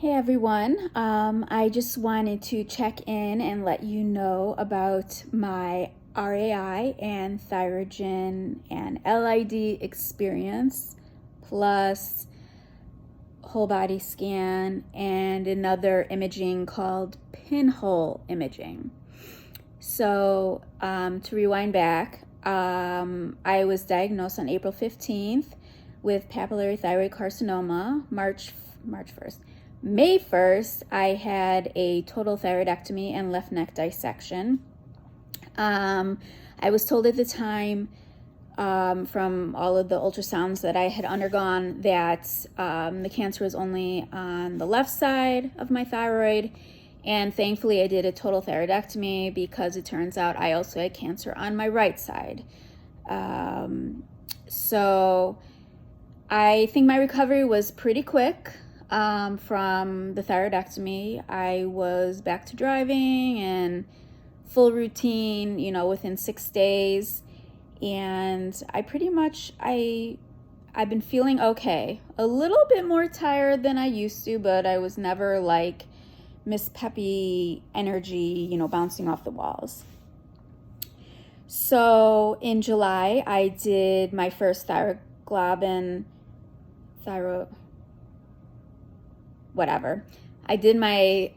Hey everyone, I just wanted to check in and let you know about my RAI and thyrogen and LID experience, plus whole body scan and another imaging called pinhole imaging. So to rewind back, I was diagnosed on April 15th with papillary thyroid carcinoma, March 1st. May 1st, I had a total thyroidectomy and left neck dissection. I was told at the time from all of the ultrasounds that I had undergone that the cancer was only on the left side of my thyroid. And thankfully, I did a total thyroidectomy because it turns out I also had cancer on my right side. So I think my recovery was pretty quick. From the thyroidectomy, I was back to driving and full routine, within 6 days. And I've been feeling okay. A little bit more tired than I used to, but I was never like Miss Peppy energy, bouncing off the walls. So in July, I did my first I did my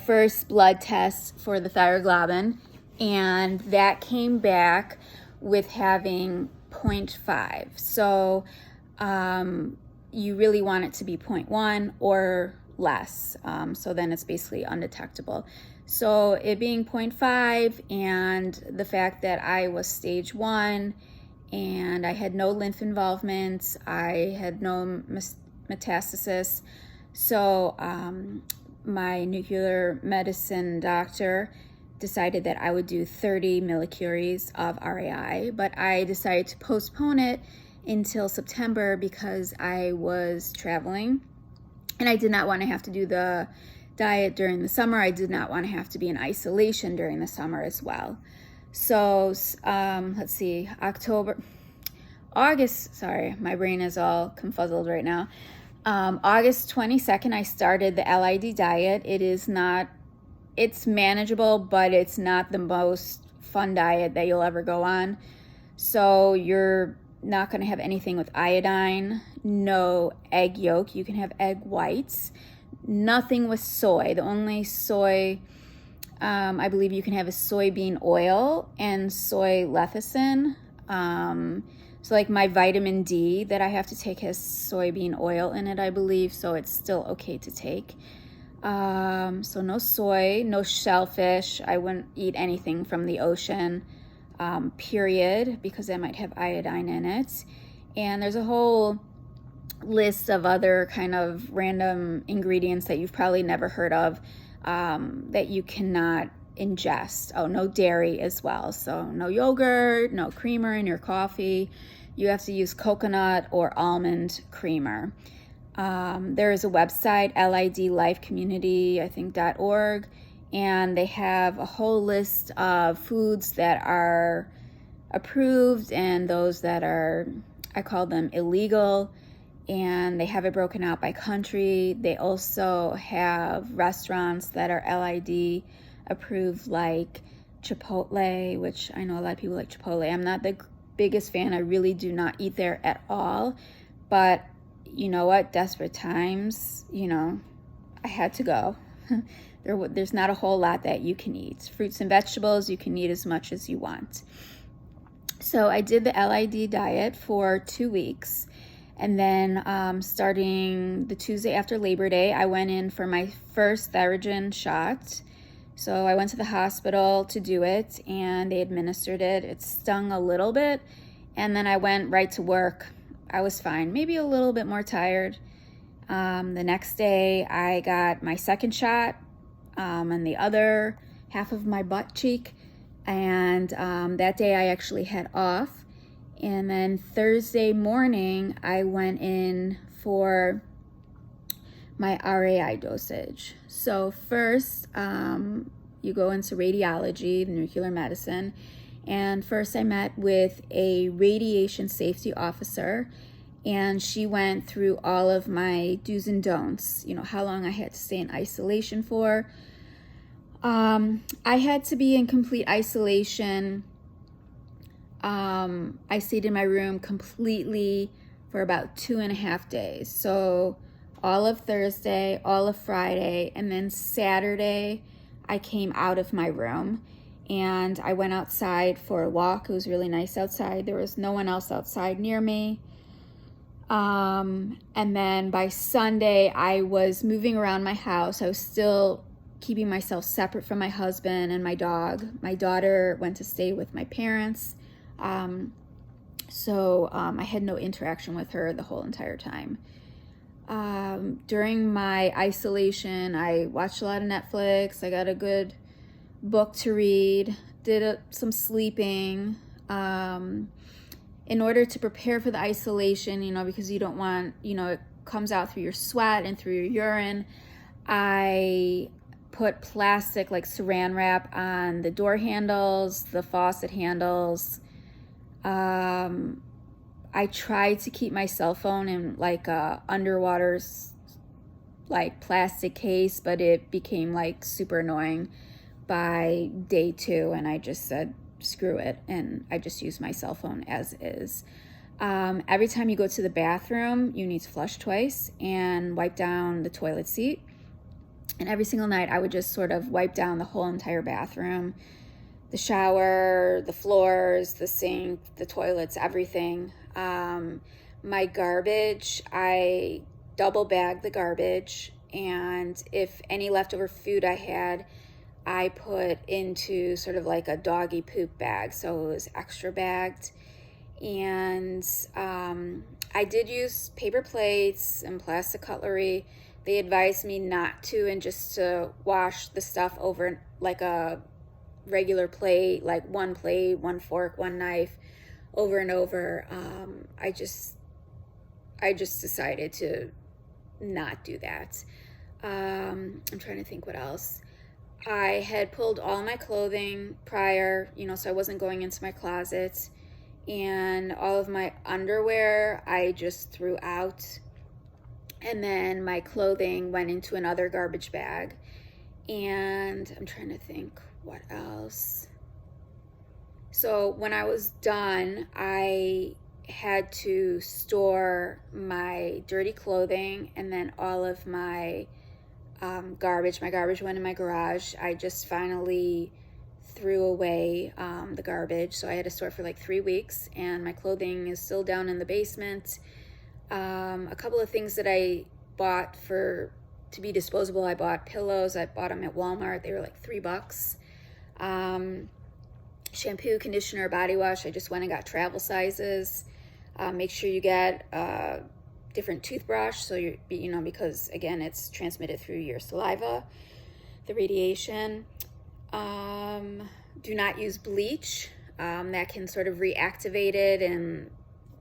first blood test for the thyroglobulin, and that came back with having 0.5. So you really want it to be 0.1 or less. So then it's basically undetectable. So it being 0.5 and the fact that I was stage 1 and I had no lymph involvement, I had no metastasis. So my nuclear medicine doctor decided that I would do 30 millicuries of RAI, but I decided to postpone it until September because I was traveling and I did not want to have to do the diet during the summer. I did not want to have to be in isolation during the summer as well. So let's see, sorry, my brain is all confuzzled right now. August 22nd, I started the LID diet. It's manageable, but it's not the most fun diet that you'll ever go on. So you're not going to have anything with iodine, no egg yolk. You can have egg whites, nothing with soy. The only soy I believe you can have is soybean oil and soy lecithin. So like my vitamin D that I have to take has soybean oil in it, I believe, so it's still okay to take. So no soy, no shellfish. I wouldn't eat anything from the ocean, period, because that might have iodine in it. And there's a whole list of other kind of random ingredients that you've probably never heard of that you cannot ingest. Oh, no dairy as well. So no yogurt, no creamer in your coffee. You have to use coconut or almond creamer. There is a website, lidlifecommunity, I think .org, and they have a whole list of foods that are approved and those that are, I call them illegal, and they have it broken out by country. They also have restaurants that are LID approved, like Chipotle, which I know a lot of people like Chipotle. I'm not the biggest fan. I really do not eat there at all, but you know what, desperate times, I had to go. There's not a whole lot that you can eat. Fruits and vegetables, you can eat as much as you want. So I did the LID diet for 2 weeks, and then starting the Tuesday after Labor Day, I went in for my first thyrogen shot. So I went to the hospital to do it, and they administered it. It stung a little bit, and then I went right to work. I was fine, maybe a little bit more tired. The next day, I got my second shot on the other half of my butt cheek, and that day I actually had off. And then Thursday morning, I went in for my RAI dosage. So first, you go into radiology, nuclear medicine, and first I met with a radiation safety officer, and she went through all of my do's and don'ts, you know, how long I had to stay in isolation for. I had to be in complete isolation. I stayed in my room completely for about 2.5 days. So all of Thursday, all of Friday, and then Saturday, I came out of my room and I went outside for a walk. It was really nice outside. There was no one else outside near me. And then by Sunday, I was moving around my house. I was still keeping myself separate from my husband and my dog. My daughter went to stay with my parents. So I had no interaction with her the whole entire time. During my isolation, I watched a lot of Netflix. I got a good book to read, did some sleeping, in order to prepare for the isolation, you know, because you don't want, you know, it comes out through your sweat and through your urine. I put plastic, like saran wrap, on the door handles, the faucet handles. I tried to keep my cell phone in like a underwater like plastic case, but it became like super annoying by day 2, and I just said screw it, and I just used my cell phone as is. Every time you go to the bathroom, you need to flush twice and wipe down the toilet seat. And every single night I would just sort of wipe down the whole entire bathroom, the shower, the floors, the sink, the toilets, everything. My garbage, I double bagged the garbage, and if any leftover food I had, I put into sort of like a doggy poop bag, so it was extra bagged. And I did use paper plates and plastic cutlery. They advised me not to, and just to wash the stuff over like a regular plate, like one plate, one fork, one knife, over and over. I just decided to not do that. I'm trying to think what else. I had pulled all my clothing prior, you know, so I wasn't going into my closet, and all of my underwear I just threw out, and then my clothing went into another garbage bag. And I'm trying to think what else. So when I was done, I had to store my dirty clothing, and then all of my garbage. My garbage went in my garage. I just finally threw away the garbage, so I had to store it for like 3 weeks, and my clothing is still down in the basement. A couple of things that I bought to be disposable. I bought pillows. I bought them at Walmart. They were like $3. Shampoo, conditioner, body wash. I just went and got travel sizes. Make sure you get a different toothbrush, so you know, because again, it's transmitted through your saliva, the radiation. Do not use bleach. That can sort of reactivate it and,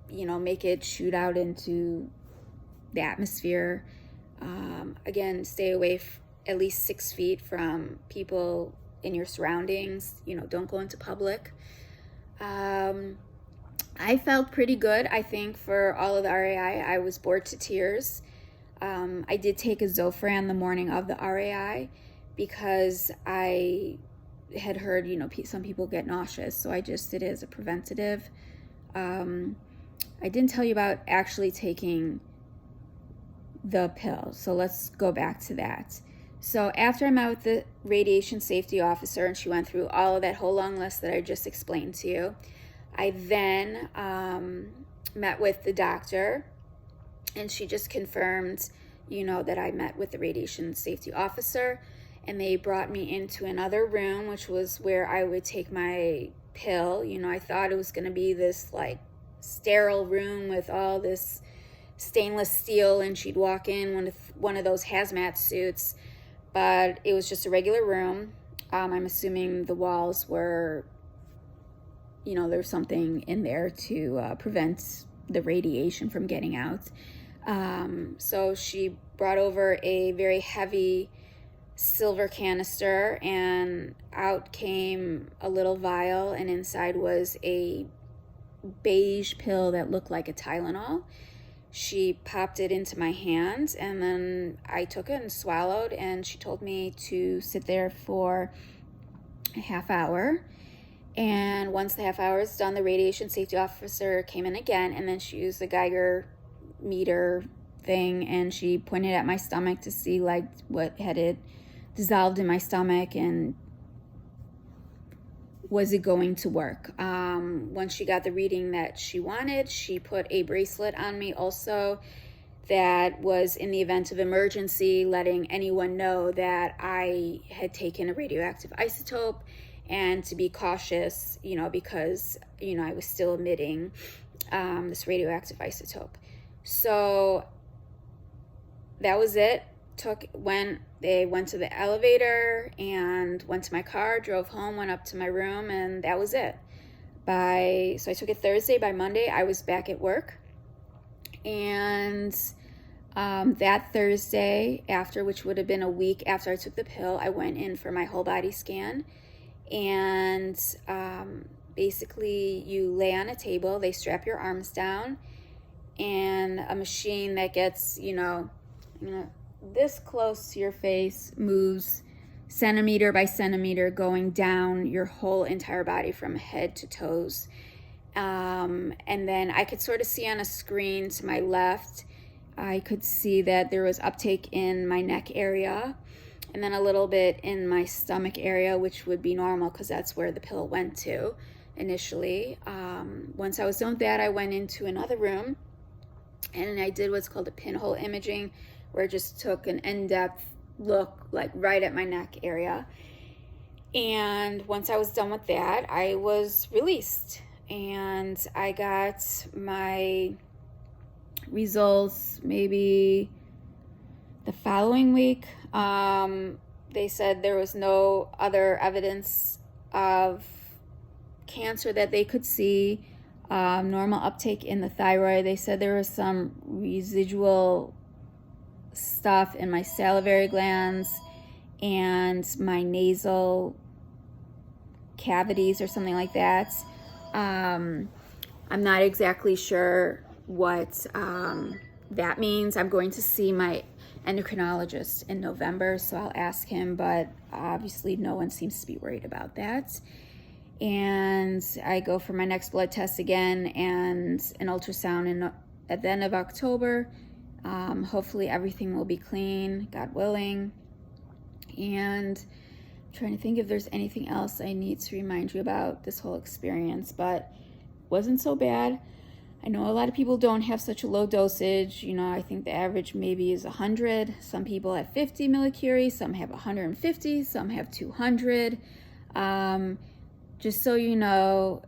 you know, make it shoot out into the atmosphere. Again, stay away at least 6 feet from people in your surroundings. You know, don't go into public. I felt pretty good, I think, for all of the RAI. I was bored to tears. I did take a Zofran the morning of the RAI because I had heard, you know, some people get nauseous, so I just did it as a preventative. I didn't tell you about actually taking the pill, so let's go back to that. So after I met with the radiation safety officer, and she went through all of that whole long list that I just explained to you, I then met with the doctor, and she just confirmed, you know, that I met with the radiation safety officer, and they brought me into another room, which was where I would take my pill. You know, I thought it was going to be this like sterile room with all this stainless steel, and she'd walk in with one of those hazmat suits, but it was just a regular room. I'm assuming the walls were, you know, there's something in there to prevent the radiation from getting out. So she brought over a very heavy silver canister, and out came a little vial, and inside was a beige pill that looked like a Tylenol. she popped it into my hand, and then I took it and swallowed, and she told me to sit there for a half hour. And once the half hour is done, the radiation safety officer came in again, and then she used the Geiger meter thing, and she pointed at my stomach to see like what had it dissolved in my stomach, and was it going to work. Once she got the reading that she wanted, she put a bracelet on me also that was in the event of emergency, letting anyone know that I had taken a radioactive isotope, and to be cautious, you know, because, you know, I was still emitting this radioactive isotope. So that was it. They went to the elevator and went to my car, drove home, went up to my room, and that was it. So I took it Thursday. By Monday, I was back at work. And that Thursday after, which would have been a week after I took the pill, I went in for my whole body scan. And basically you lay on a table, they strap your arms down, and a machine that gets, you know, this close to your face moves centimeter by centimeter, going down your whole entire body from head to toes. And then I could sort of see on a screen to my left, I could see that there was uptake in my neck area, and then a little bit in my stomach area, which would be normal because that's where the pill went to initially. Once I was done with that, I went into another room and I did what's called a pinhole imaging, where I just took an in-depth look like right at my neck area. And once I was done with that, I was released, and I got my results maybe the following week. They said there was no other evidence of cancer that they could see. Normal uptake in the thyroid. They said there was some residual stuff in my salivary glands and my nasal cavities or something like that. I'm not exactly sure what that means. I'm going to see my endocrinologist in November, so I'll ask him, but obviously no one seems to be worried about that. And I go for my next blood test again and an ultrasound at the end of October. Hopefully everything will be clean, God willing. And I'm trying to think if there's anything else I need to remind you about this whole experience, but it wasn't so bad. I know a lot of people don't have such a low dosage. You know, I think the average maybe is 100. Some people have 50 millicurie, some have 150, some have 200. Just so you know,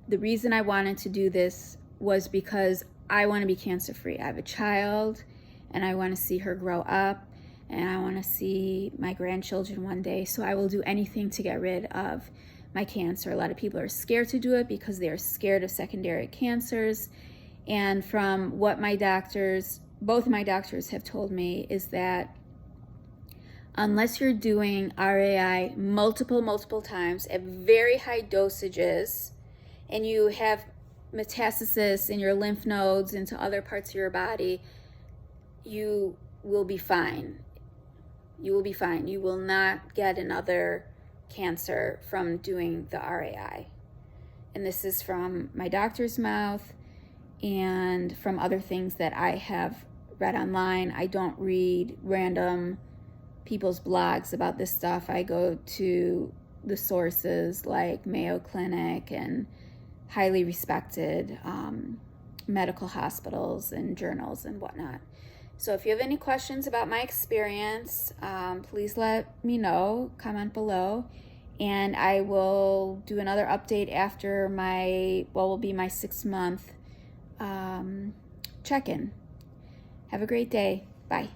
the reason I wanted to do this was because I want to be cancer-free. I have a child, and I want to see her grow up, and I want to see my grandchildren one day. So I will do anything to get rid of my cancer. A lot of people are scared to do it because they are scared of secondary cancers. And from what both my doctors have told me, is that unless you're doing RAI multiple times at very high dosages, and you have metastasis in your lymph nodes into other parts of your body, you will be fine. You will be fine. You will not get another cancer from doing the RAI. And this is from my doctor's mouth and from other things that I have read online. I don't read random people's blogs about this stuff. I go to the sources like Mayo Clinic and highly respected medical hospitals and journals and whatnot. So if you have any questions about my experience, please let me know, comment below, and I will do another update after will be my 6-month check-in. Have a great day. Bye.